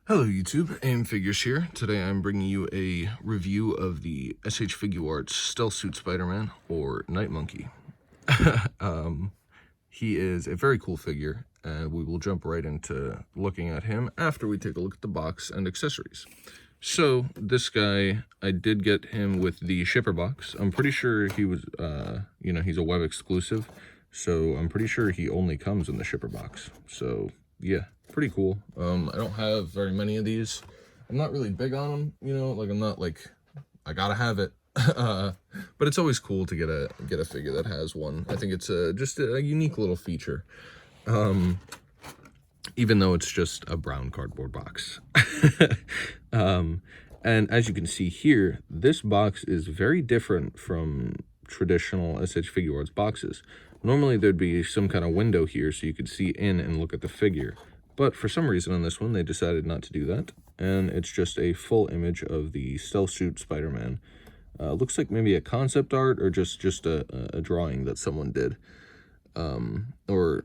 Hello YouTube, AM Figures here. Today I'm bringing you a review of the SH Figuarts Stealth Suit Spider-Man, or Night Monkey. He is a very cool figure, and we will jump right into looking at him after we take a look at the box and accessories. So, this guy, I did get him with the shipper box. I'm pretty sure he was, he's a web exclusive, so I'm pretty sure he only comes in the shipper box. So, yeah, pretty cool. I don't have very many of these. I'm not really big on them, I'm not like, I gotta have it. But it's always cool to get a figure that has one. I think it's just a unique little feature. Even though it's just a brown cardboard box. And as you can see here, this box is very different from traditional SH Figuarts boxes. Normally there'd be some kind of window here so you could see in and look at the figure. But for some reason on this one, they decided not to do that. And it's just a full image of the Stealth Suit Spider-Man. Looks like maybe a concept art or just a drawing that someone did. Or,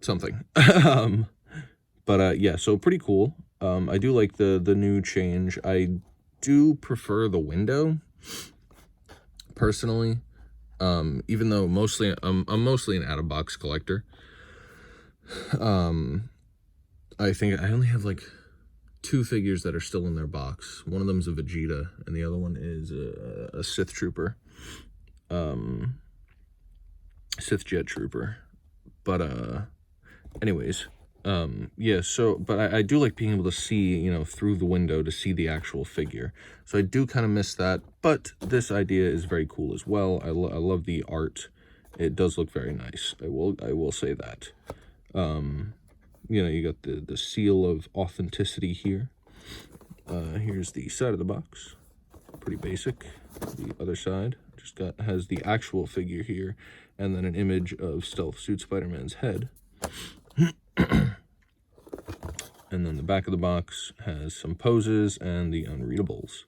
something. Yeah, so pretty cool. I do like the new change. I do prefer the window, personally. Even though mostly I'm mostly an out-of-box collector. I think I only have like 2 figures that are still in their box. One of them's a Vegeta, and the other one is a Sith Trooper. Sith Jet Trooper. But, anyways, yeah, so, but I do like being able to see, through the window to see the actual figure. So I do kind of miss that, but this idea is very cool as well. I love the art. It does look very nice. I will say that. You got the seal of authenticity here. Here's the side of the box. Pretty basic. The other side has the actual figure here, and then an image of Stealth Suit Spider-Man's head. And then the back of the box has some poses and the unreadables.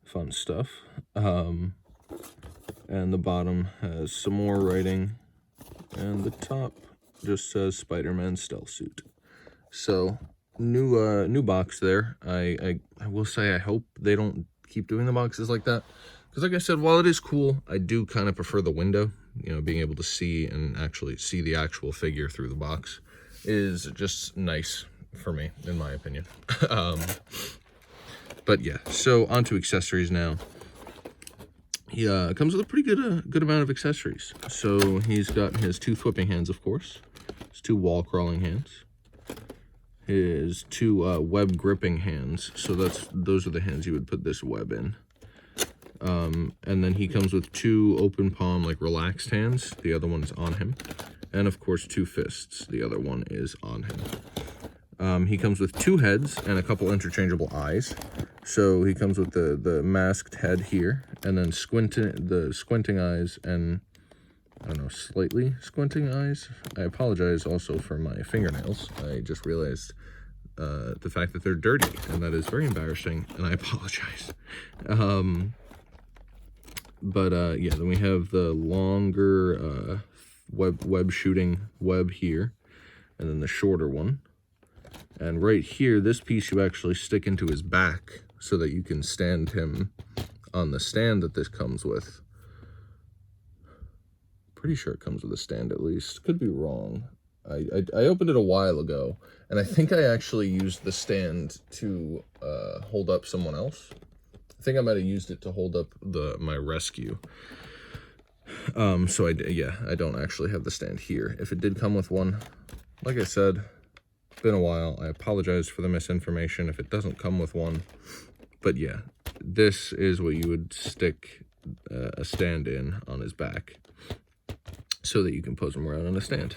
Fun stuff. And the bottom has some more writing, and the top just says Spider-Man Stealth Suit. So, new box there. I will say I hope they don't keep doing the boxes like that. Because like I said, while it is cool, I do kind of prefer the window. Being able to see and actually see the actual figure through the box is just nice for me, in my opinion. But yeah, so on to accessories now. He comes with a pretty good amount of accessories. So he's got his 2 whipping hands, of course. His 2 wall crawling hands. His 2 web gripping hands. So those are the hands you would put this web in. And then he comes with 2 open palm, like relaxed hands. The other one is on him. And of course 2 fists. The other one is on him. He comes with 2 heads and a couple interchangeable eyes. So he comes with the masked head here, and then squinting eyes, and I don't know, slightly squinting eyes. I apologize also for my fingernails. I just realized the fact that they're dirty, and that is very embarrassing, and I apologize. Yeah, then we have the longer web shooting web here, and then the shorter one. And right here, this piece you actually stick into his back so that you can stand him on the stand that this comes with. Pretty sure it comes with a stand at least. Could be wrong. I opened it a while ago, and I think I actually used the stand to hold up someone else. I think I might have used it to hold up my rescue. So I don't actually have the stand here. If it did come with one, like I said, been a while. I apologize for the misinformation if it doesn't come with one. But yeah, this is what you would stick a stand in on his back so that you can pose him around on a stand.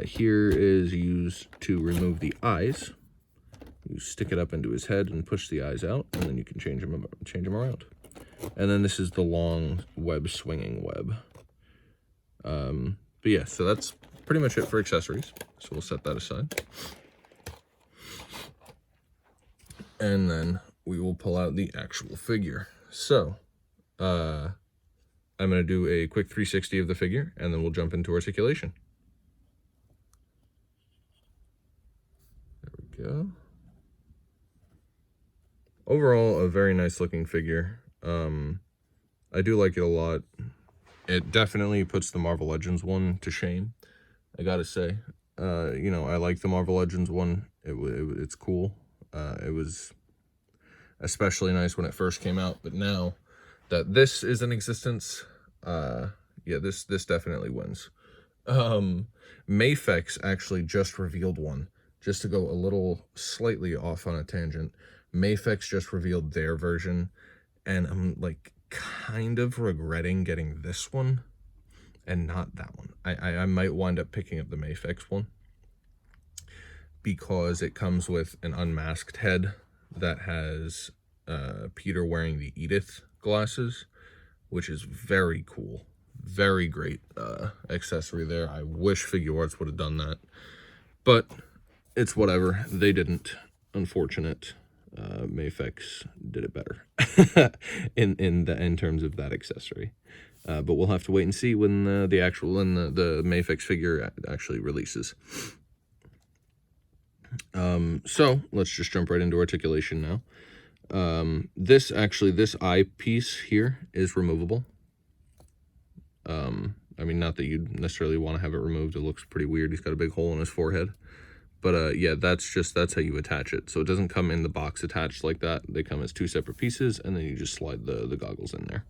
Here is used to remove the eyes. You stick it up into his head and push the eyes out, and then you can change him around. And then this is the long web swinging web. But yeah, so that's pretty much it for accessories. So we'll set that aside. And then we will pull out the actual figure. So, I'm going to do a quick 360 of the figure, and then we'll jump into articulation. There we go. overall, a very nice looking figure. I do like it a lot. It definitely puts the Marvel Legends one to shame, I gotta say. You know, I like the Marvel Legends one. It's cool. It was especially nice when it first came out, but now that this is in existence, yeah, this definitely wins. Mafex actually just revealed one. Just to go a little slightly off on a tangent, Mafex just revealed their version, and I'm like kind of regretting getting this one and not that one. I might wind up picking up the Mafex one because it comes with an unmasked head that has Peter wearing the Edith glasses, which is very cool. Very great accessory there. I wish Figuarts would have done that, but it's whatever. They didn't. Unfortunate. Mafex did it better in terms of that accessory. But we'll have to wait and see when the Mafex figure actually releases. So let's just jump right into articulation now. This eyepiece here is removable. I mean, not that you'd necessarily want to have it removed. It looks pretty weird. He's got a big hole in his forehead. But yeah, that's how you attach it. So it doesn't come in the box attached like that. They come as two separate pieces, and then you just slide the goggles in there.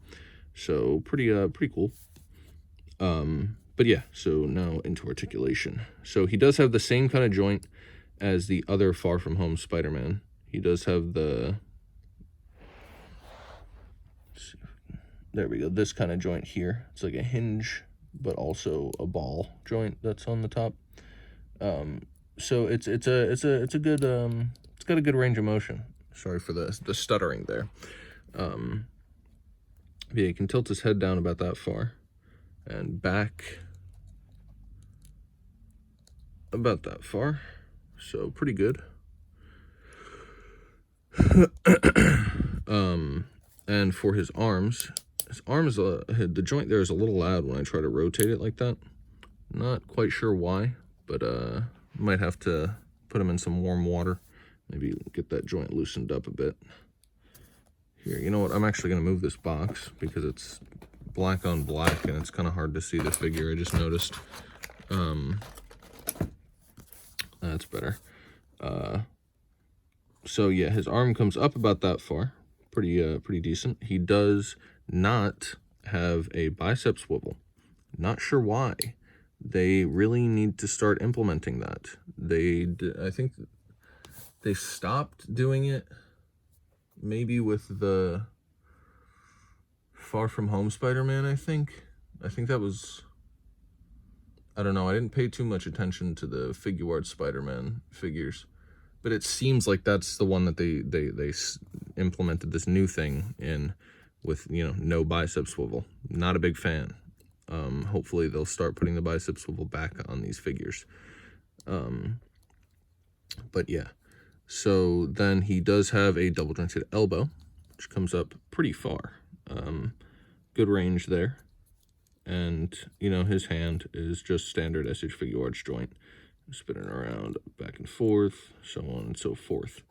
So pretty cool. But yeah, so now into articulation. So he does have the same kind of joint as the other Far From Home Spider-Man. He does have the, there we go, this kind of joint here. It's like a hinge, but also a ball joint that's on the top. So it's a good it's got a good range of motion. Sorry for the stuttering there. Yeah, he can tilt his head down about that far and back about that far. So pretty good. And for his arms the joint there is a little loud when I try to rotate it like that. Not quite sure why, but might have to put him in some warm water. Maybe get that joint loosened up a bit. Here, you know what? I'm actually going to move this box because it's black on black and it's kind of hard to see the figure. I just noticed. That's better. So yeah, his arm comes up about that far. Pretty decent. He does not have a bicep swivel. Not sure why. They really need to start implementing that. I think they stopped doing it maybe with the Far From Home Spider-Man, I think that was, I don't know, I didn't pay too much attention to the Figuarts Spider-Man figures, but it seems like that's the one that they implemented this new thing in with, you know, no bicep swivel. Not a big fan. Hopefully they'll start putting the bicep swivel back on these figures. But yeah, so then he does have a double jointed elbow, which comes up pretty far. Good range there. And, you know, his hand is just standard SH Figuarts joint, spinning around back and forth, so on and so forth.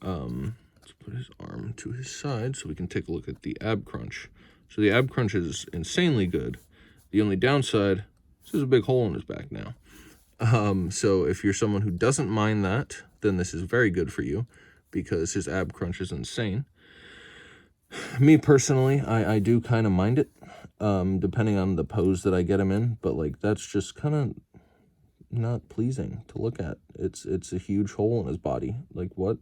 Let's put his arm to his side so we can take a look at the ab crunch. So the ab crunch is insanely good. The only downside is there's a big hole in his back now. So if you're someone who doesn't mind that, then this is very good for you because his ab crunch is insane. Me personally, I do kind of mind it, depending on the pose that I get him in, but like that's just kind of not pleasing to look at. It's a huge hole in his body. Like what?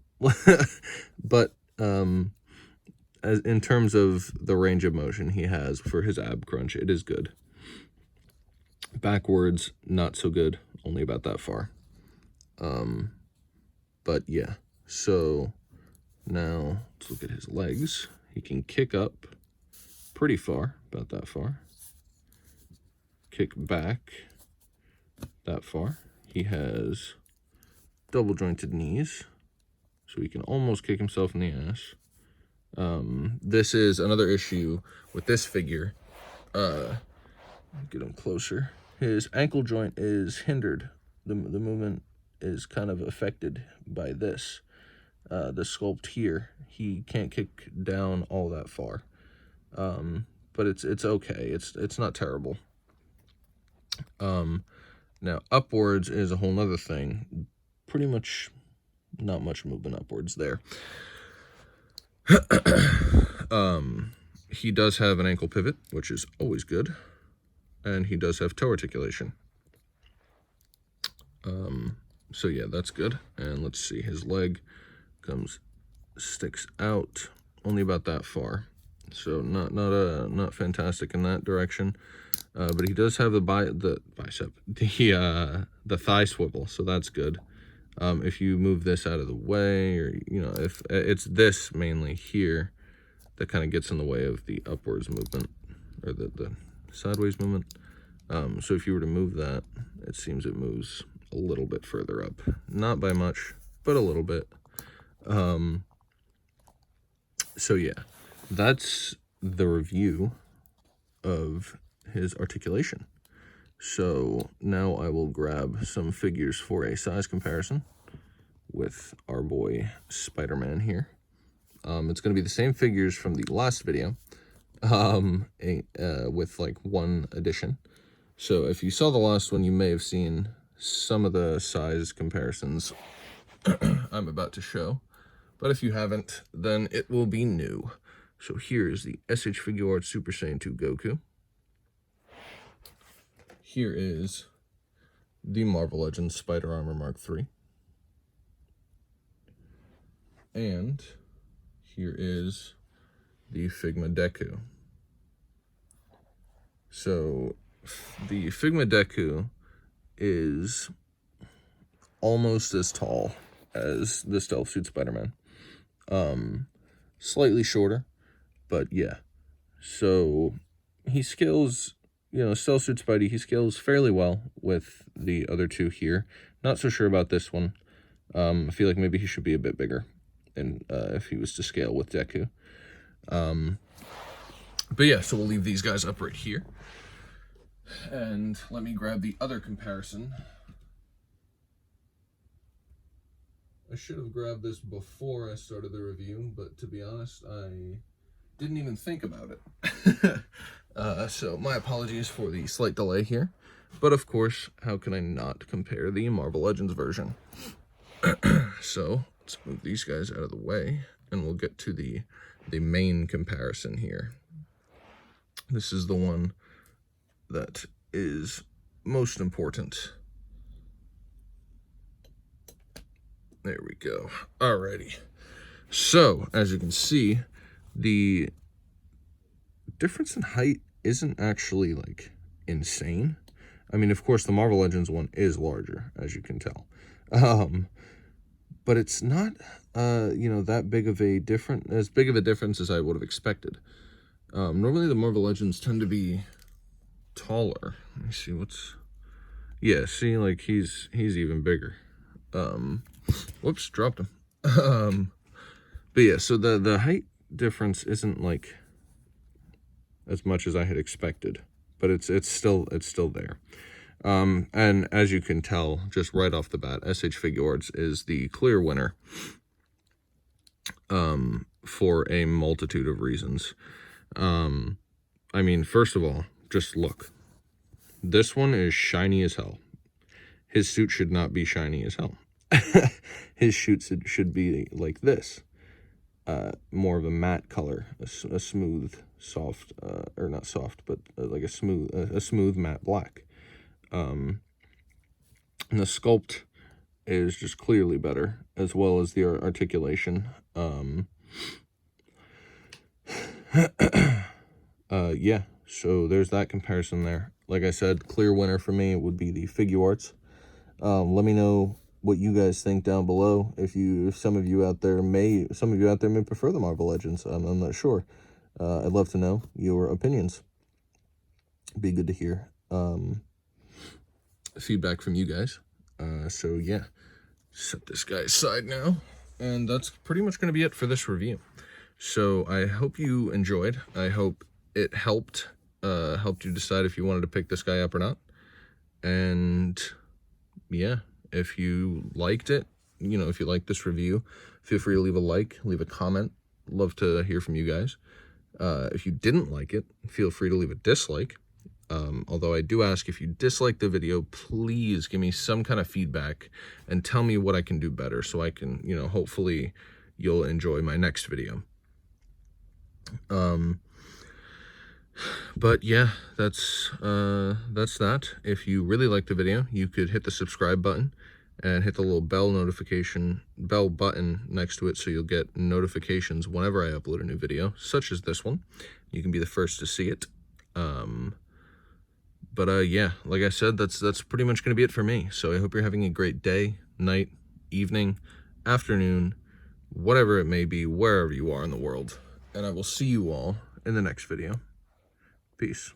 But as in terms of the range of motion he has for his ab crunch, it is good. Backwards, not so good, only about that far. But yeah, so now let's look at his legs. He can kick up pretty far, about that far. Kick back that far. He has double jointed knees, so he can almost kick himself in the ass. This is another issue with this figure. Get him closer. His ankle joint is hindered. The movement is kind of affected by this. the sculpt here, he can't kick down all that far. But it's okay. It's not terrible. Now upwards is a whole nother thing. Pretty much not much movement upwards there. He does have an ankle pivot, which is always good, and he does have toe articulation. So yeah, that's good. And let's see, his leg sticks out only about that far, so not fantastic in that direction. But he does have the bicep, the thigh swivel, so that's good. If you move this out of the way, or if it's this mainly here that kind of gets in the way of the upwards movement, or the sideways movement. So if you were to move that, it seems it moves a little bit further up. Not by much, but a little bit. So yeah, that's the review of his articulation. So now I will grab some figures for a size comparison with our boy Spider-Man here. It's going to be the same figures from the last video, with like one addition. So if you saw the last one, you may have seen some of the size comparisons I'm about to show. But if you haven't, then it will be new. So here is the SH Figuarts Super Saiyan 2 Goku. Here is the Marvel Legends Spider Armor Mark III. And here is the Figma Deku. So the Figma Deku is almost as tall as the Stealth Suit Spider-Man. Slightly shorter, but yeah. So he scales, Stealth Suit Spidey, he scales fairly well with the other two here. Not so sure about this one. I feel like maybe he should be a bit bigger, and if he was to scale with Deku. But yeah, so we'll leave these guys up right here. And let me grab the other comparison. I should have grabbed this before I started the review, but to be honest, I didn't even think about it. So my apologies for the slight delay here. But of course, how can I not compare the Marvel Legends version? So let's move these guys out of the way, and we'll get to the main comparison here. This is the one that is most important. There we go. Alrighty. So, as you can see, the difference in height isn't actually, like, insane. I mean, of course, the Marvel Legends one is larger, as you can tell. But it's not, that big of a difference as I would have expected. Normally, the Marvel Legends tend to be taller. Let me see yeah, see, like, he's even bigger. Whoops, dropped him. But yeah, so the height difference isn't like as much as I had expected, but it's still there. And as you can tell, just right off the bat, SH Figuarts is the clear winner, for a multitude of reasons. I mean, first of all, just look. This one is shiny as hell. His suit should not be shiny as hell. His suit should be like this. More of a matte color, a smooth, soft, or not soft, but like a smooth matte black. And the sculpt is just clearly better, as well as the articulation. Yeah, so there's that comparison there. Like I said, clear winner for me would be the Figuarts. Let me know what you guys think down below. If some of you out there may prefer the Marvel Legends. I'm not sure. I'd love to know your opinions. Be good to hear feedback from you guys. So yeah, set this guy aside now, and that's pretty much going to be it for this review. So I hope you enjoyed. I hope it helped you decide if you wanted to pick this guy up or not. And yeah, if you liked it, if you like this review, feel free to leave a like, leave a comment. Love to hear from you guys. If you didn't like it, feel free to leave a dislike. Although I do ask, if you dislike the video, please give me some kind of feedback and tell me what I can do better, so I can, hopefully you'll enjoy my next video. But yeah, that's that. If you really like the video, you could hit the subscribe button and hit the little bell button next to it, so you'll get notifications whenever I upload a new video, such as this one. You can be the first to see it. But yeah, like I said, that's pretty much going to be it for me. So I hope you're having a great day, night, evening, afternoon, whatever it may be, wherever you are in the world. And I will see you all in the next video. Peace.